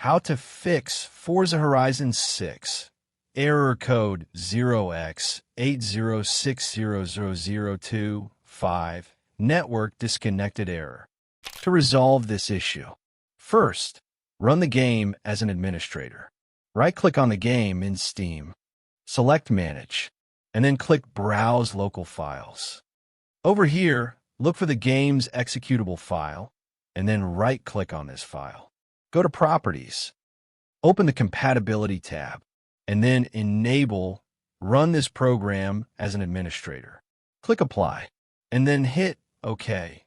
How to fix Forza Horizon 6. Error code 0x80600025. Network disconnected error. To resolve this issue, first, run the game as an administrator. Right-click on the game in Steam. Select Manage, and then click Browse Local Files. Over here, look for the game's executable file, and then right-click on this file. Go to Properties. Open the Compatibility tab, and then enable Run this program as an administrator. Click Apply, and then hit OK.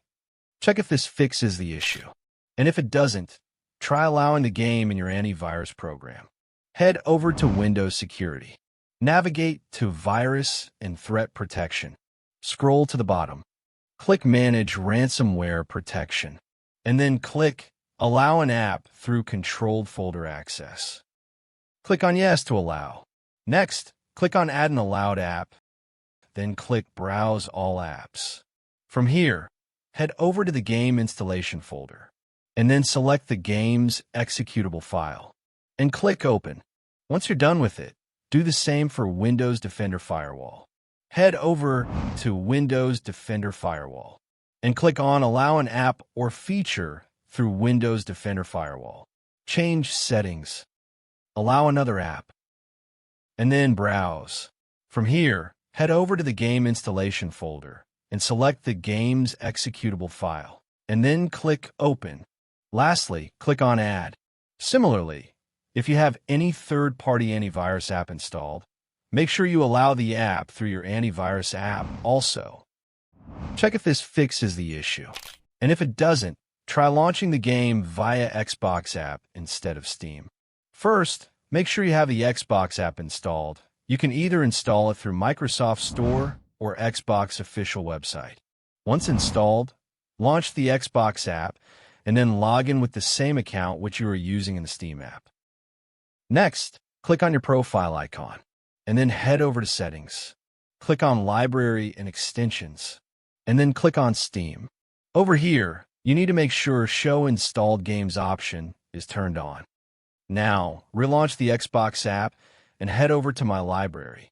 Check if this fixes the issue. And if it doesn't, try allowing the game in your antivirus program. Head over to Windows Security. Navigate to Virus and Threat Protection. Scroll to the bottom. Click Manage Ransomware Protection, and then click Allow an app through controlled folder access. Click on Yes to allow. Next, click on Add an allowed app, then click Browse all apps. From here, head over to the game installation folder, and then select the game's executable file, and click Open. Once you're done with it, do the same for Windows Defender Firewall. Head over to Windows Defender Firewall, and click on Allow an app or feature through Windows Defender Firewall. Change settings. Allow another app, and then Browse. From here, head over to the game installation folder and select the game's executable file, and then click Open. Lastly, click on Add. Similarly, if you have any third-party antivirus app installed, make sure you allow the app through your antivirus app also. Check if this fixes the issue, and if it doesn't, try launching the game via Xbox app instead of Steam. First, make sure you have the Xbox app installed. You can either install it through Microsoft Store or Xbox official website. Once installed, launch the Xbox app and then log in with the same account which you are using in the Steam app. Next, click on your profile icon and then head over to Settings. Click on Library and Extensions, and then click on Steam. Over here, you need to make sure Show Installed Games option is turned on. Now, relaunch the Xbox app and head over to My Library.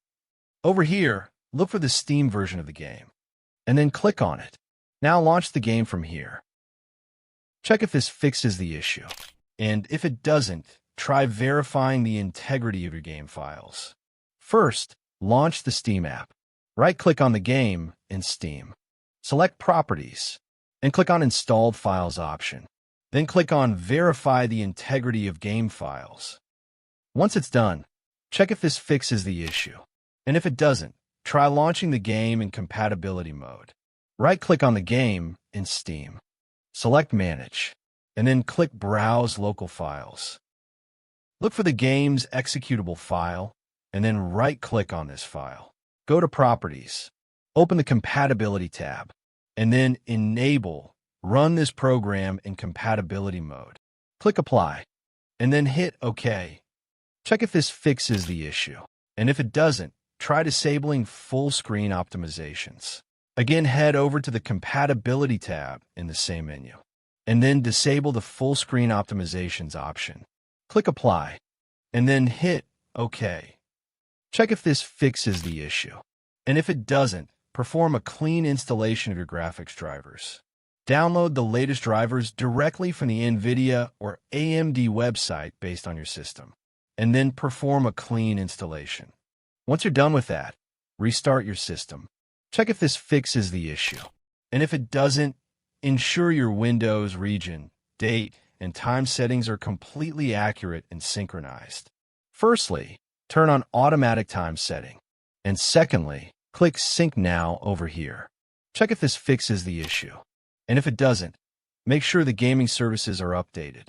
Over here, look for the Steam version of the game, and then click on it. Now launch the game from here. Check if this fixes the issue, and if it doesn't, try verifying the integrity of your game files. First, launch the Steam app. Right-click on the game in Steam. Select Properties, and click on Installed Files option. Then click on Verify the integrity of game files. Once it's done, check if this fixes the issue. And if it doesn't, try launching the game in compatibility mode. Right-click on the game in Steam. Select Manage, and then click Browse Local Files. Look for the game's executable file, and then right-click on this file. Go to Properties. Open the Compatibility tab, and then enable Run this program in compatibility mode. Click Apply, and then hit OK. Check if this fixes the issue, and if it doesn't, try disabling full screen optimizations. Again, head over to the Compatibility tab in the same menu, and then disable the full screen optimizations option. Click Apply, and then hit OK. Check if this fixes the issue, and if it doesn't, perform a clean installation of your graphics drivers. Download the latest drivers directly from the NVIDIA or AMD website based on your system, and then perform a clean installation. Once you're done with that, restart your system. Check if this fixes the issue, and if it doesn't, ensure your Windows region, date, and time settings are completely accurate and synchronized. Firstly, turn on Automatic Time Setting, and secondly, click Sync Now over here. Check if this fixes the issue. And if it doesn't, make sure the gaming services are updated.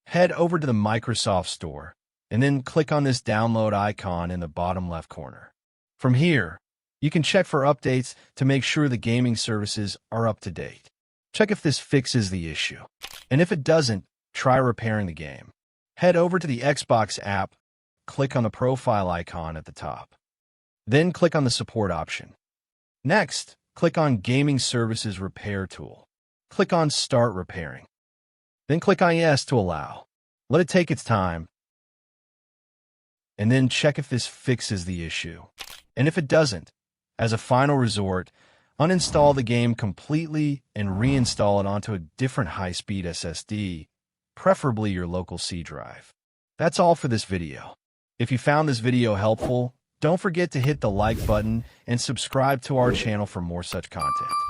Head over to the Microsoft Store, and then click on this download icon in the bottom left corner. From here, you can check for updates to make sure the gaming services are up to date. Check if this fixes the issue. And if it doesn't, try repairing the game. Head over to the Xbox app, click on the profile icon at the top. Then click on the Support option. Next, click on Gaming Services Repair tool. Click on Start Repairing. Then click on Yes to allow. Let it take its time, and then check if this fixes the issue. And if it doesn't, as a final resort, uninstall the game completely and reinstall it onto a different high-speed SSD, preferably your local C drive. That's all for this video. If you found this video helpful, don't forget to hit the like button and subscribe to our channel for more such content.